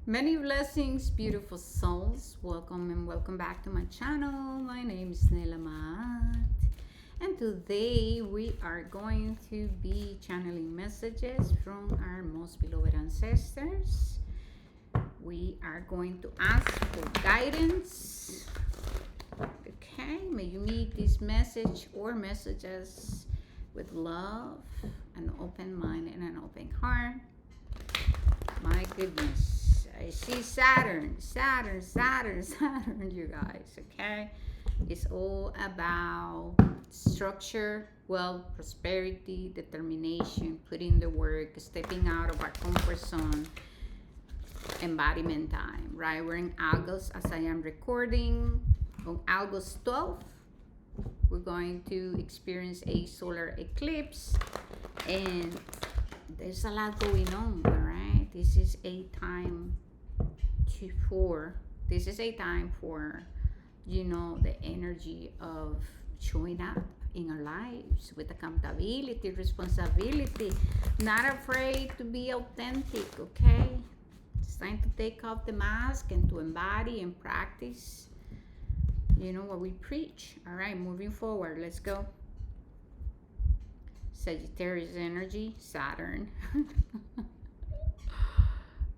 Many blessings, beautiful souls. Welcome and welcome back to my channel. My name is Nela Maat. And today we are going to be channeling messages from our most beloved ancestors. We are going to ask for guidance. Okay, may you meet this message or messages with love, an open mind, and an open heart. My goodness. I see Saturn, you guys, okay? It's all about structure, wealth, prosperity, determination, putting the work, stepping out of our comfort zone, embodiment time, right? We're in August as I am recording. On August 12th, we're going to experience a solar eclipse, and there's a lot going on, all right? This is a time this is a time for the energy of showing up in our lives with accountability, responsibility, not afraid to be authentic. Okay, it's time to take off the mask and to embody and practice what we preach. All right, moving forward, let's go. Sagittarius energy, Saturn.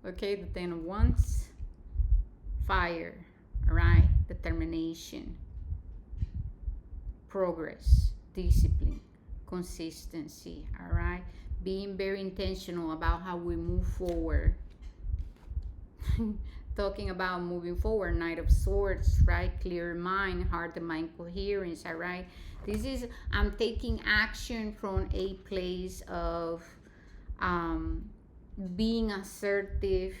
Okay, the 10 of Wands, fire, all right? Determination, progress, discipline, consistency, all right? Being very intentional about how we move forward. Talking about moving forward, Knight of Swords, right? Clear mind, heart and mind coherence, all right? I'm taking action from a place of being assertive.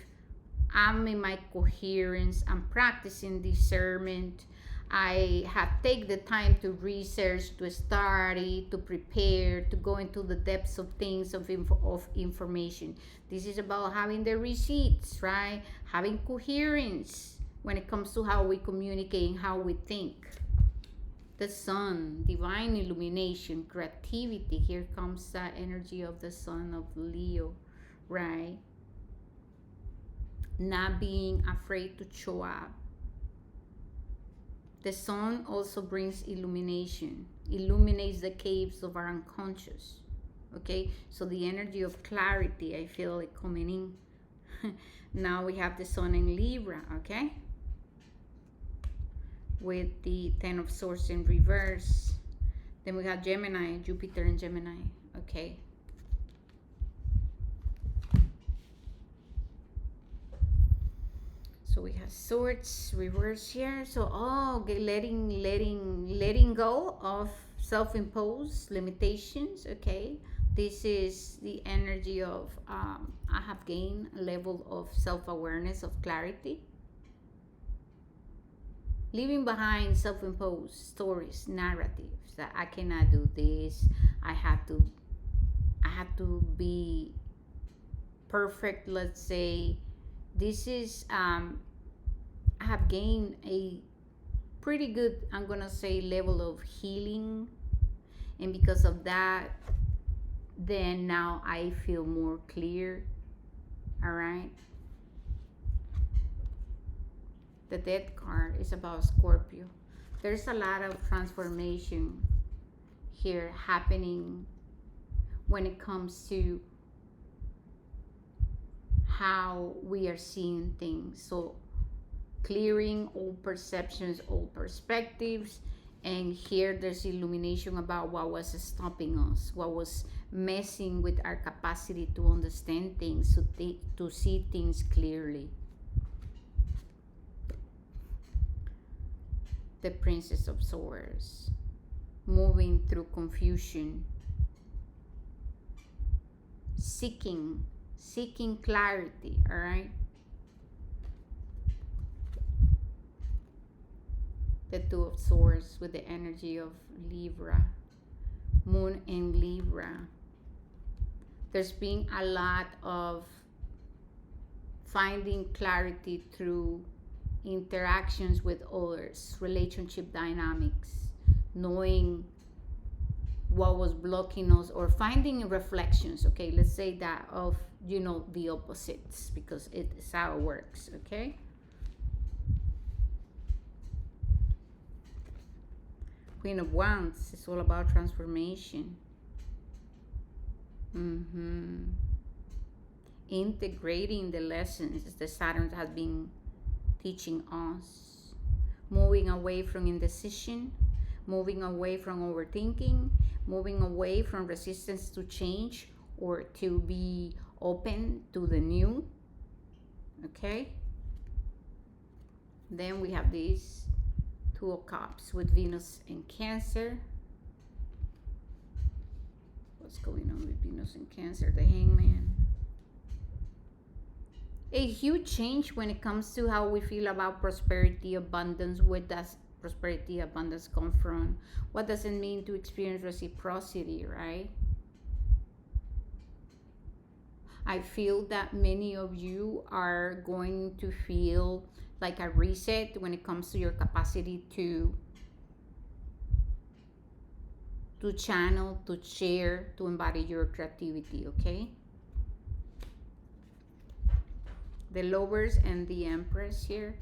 I'm in my coherence. I'm practicing discernment. I have taken the time to research, to study, to prepare, to go into the depths of things of information. This is about having the receipts, right? Having coherence when it comes to how we communicate and how we think. The sun, divine illumination, creativity. Here comes that energy of the sun of Leo, right? Not being afraid to show up. The sun also brings illumination, illuminates the caves of our unconscious. Okay, so the energy of clarity, I feel it coming in. Now we have the sun in Libra, okay, with the 10 of Swords in reverse. Then we have Gemini, Jupiter in Gemini, okay. So we have Swords reverse here. So okay, letting go of self-imposed limitations. Okay, this is the energy of I have gained a level of self-awareness, of clarity. Leaving behind self-imposed stories, narratives that I cannot do this. I have to be perfect. Let's say this is I have gained a pretty good, I'm gonna say, level of healing, and because of that, then now I feel more clear. All right, the Death card is about Scorpio. There's a lot of transformation here happening when it comes to how we are seeing things. So clearing old perceptions, old perspectives, and here there's illumination about what was stopping us, what was messing with our capacity to understand things, to see things clearly. The Princess of Swords, moving through confusion, seeking clarity. All right, the Two of Swords with the energy of Libra, Moon in Libra. There's been a lot of finding clarity through interactions with others, relationship dynamics, knowing what was blocking us, or finding reflections, okay, let's say that, of you know, the opposites, because it's how it works. Okay. Queen of Wands is all about transformation. Integrating the lessons the Saturn has been teaching us. Moving away from indecision, moving away from overthinking, moving away from resistance to change or to be open to the new. Okay. Then we have these Two of Cups with Venus and Cancer. What's going on with Venus and Cancer? The Hangman. A huge change when it comes to how we feel about prosperity, abundance. Where does prosperity, abundance come from? What does it mean to experience reciprocity, right? I feel that many of you are going to feel like a reset when it comes to your capacity to channel, to share, to embody your creativity. Okay. The Lovers and the Empress here.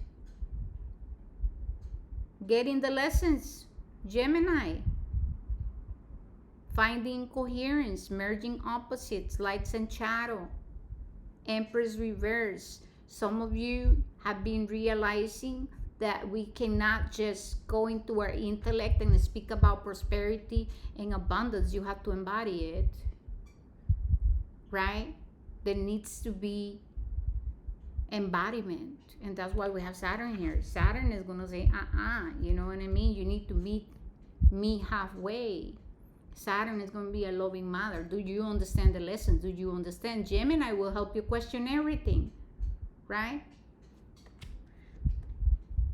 Getting the lessons, Gemini. Finding coherence, merging opposites, lights and shadow. Empress reverse. Some of you have been realizing that we cannot just go into our intellect and speak about prosperity and abundance. You have to embody it, right? There needs to be embodiment, and that's why we have Saturn here. Saturn is going to say, you know what I mean? You need to meet me halfway. Saturn is going to be a loving mother. Do you understand the lessons? Do you understand? Gemini will help you question everything, right?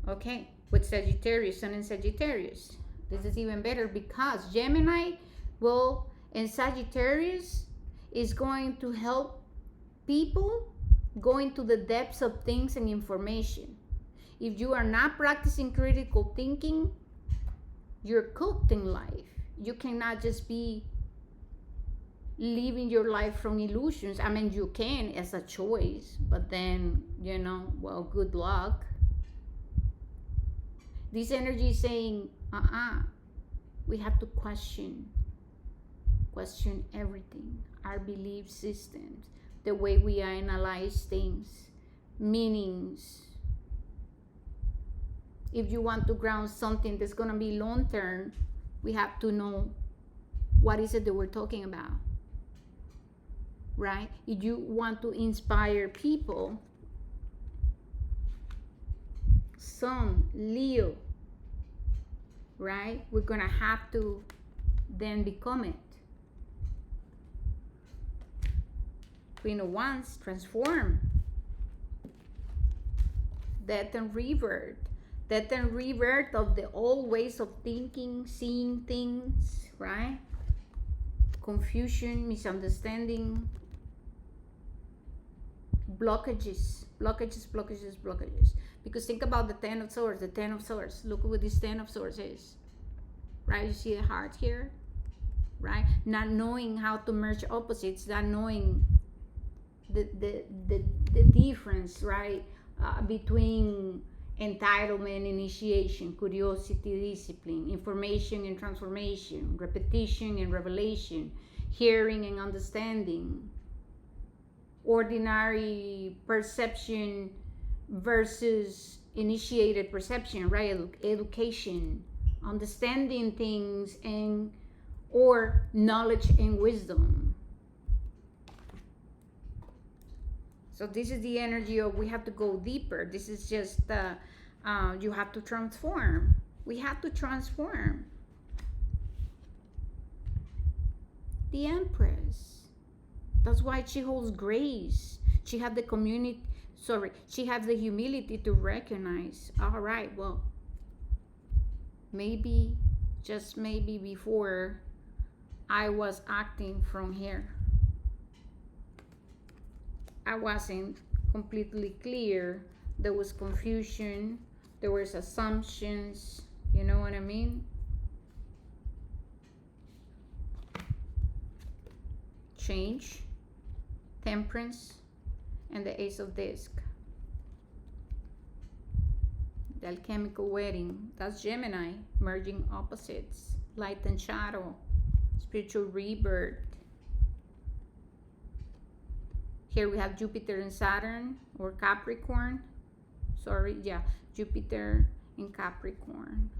Okay, with Sagittarius, Sun in Sagittarius. This is even better because Gemini will, and Sagittarius is going to help people go into the depths of things and information. If you are not practicing critical thinking, you're cooked in life. You cannot just be living your life from illusions. I mean, you can as a choice, but then, you know, well, good luck. This energy is saying, we have to question everything, our belief systems, the way we analyze things, meanings. If you want to ground something that's going to be long term, we have to know what is it that we're talking about, right? If you want to inspire people, Sun, Leo, right? We're going to have to then become it. Queen of Wands, transform. Death and rebirth. Death and rebirth of the old ways of thinking, seeing things, right? Confusion, misunderstanding, blockages. Because think about the Ten of Swords. The Ten of Swords. Look what this Ten of Swords is, right? You see the heart here, right? Not knowing how to merge opposites, not knowing the difference, right, between entitlement, initiation, curiosity, discipline, information and transformation, repetition and revelation, hearing and understanding, ordinary perception versus initiated perception, right? Education, understanding things, and or knowledge and wisdom. So this is the energy of we have to go deeper. This is just you have to transform. We have to transform. The Empress. That's why she holds grace. She has the community. She has the humility to recognize. All right, well, maybe, just maybe before I was acting from here, I wasn't completely clear. There was confusion. There was assumptions. You know what I mean? Change. Temperance, and the Ace of Disc. The Alchemical Wedding, that's Gemini, merging opposites, light and shadow, spiritual rebirth. Here we have Jupiter and Saturn, or Capricorn. Sorry, yeah, Jupiter in Capricorn.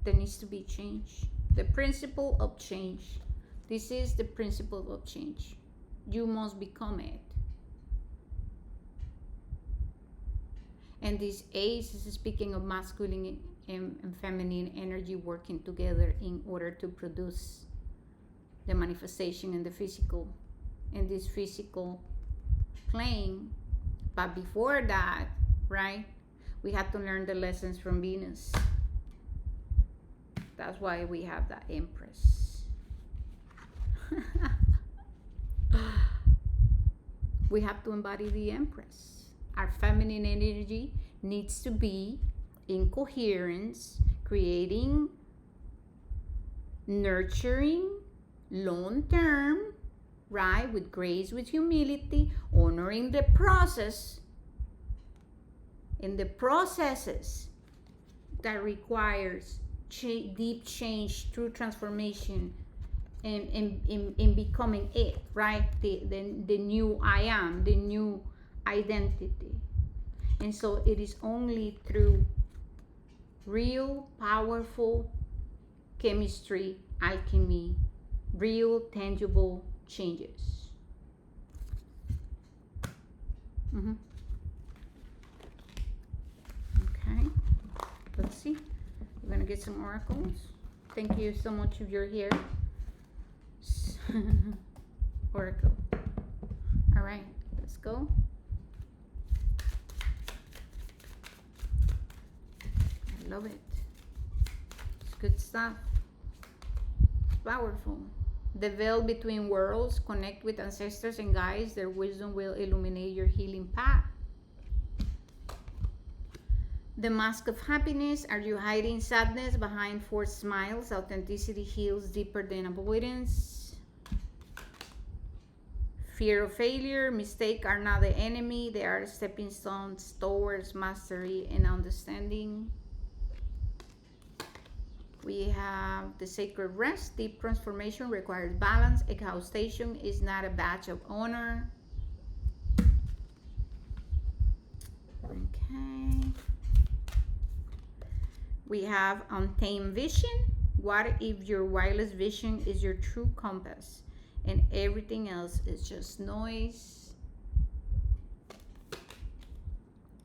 There needs to be change. The principle of change. This is the principle of change. You must become it. And this Ace is speaking of masculine and feminine energy working together in order to produce the manifestation in the physical, in this physical plane. But before that, right, we had to learn the lessons from Venus. That's why we have the Empress. We have to embody the Empress. Our feminine energy needs to be in coherence, creating, nurturing, long term, right, with grace, with humility, honoring the process, in the processes that requires deep change through transformation in becoming it, right, the new I am, the new identity. And so it is only through real powerful chemistry, alchemy, real tangible changes. Okay, let's see. We're gonna get some oracles. Thank you so much if you're here. Oracle. All right, let's go. I love it. It's good stuff. It's powerful. The veil between worlds. Connect with ancestors and guides. Their wisdom will illuminate your healing path. The mask of happiness. Are you hiding sadness behind forced smiles? Authenticity heals deeper than avoidance. Fear of failure. Mistakes are not the enemy. They are stepping stones towards mastery and understanding. We have the sacred rest. Deep transformation requires balance. Exhaustion is not a badge of honor. Okay. We have untamed vision. What if your wireless vision is your true compass and everything else is just noise?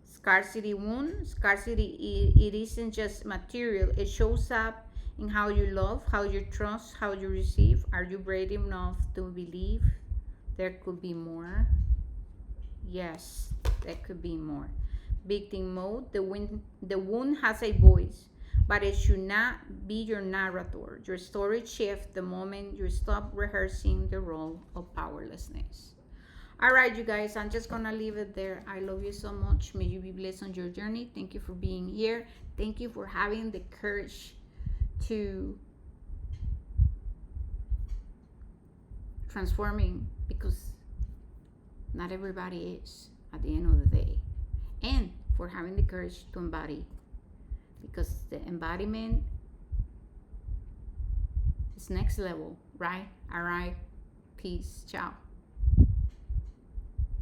Scarcity wound. Scarcity, it isn't just material. It shows up in how you love, how you trust, how you receive. Are you brave enough to believe there could be more? Yes, there could be more. Victim mode. The wound has a voice, but it should not be your narrator. Your story shifts the moment you stop rehearsing the role of powerlessness. All right, you guys, I'm just gonna leave it there. I love you so much. May you be blessed on your journey. Thank you for being here. Thank you for having the courage to transforming, because not everybody is at the end of the day, and for having the courage to embody, because the embodiment is next level, right? All right, peace, ciao.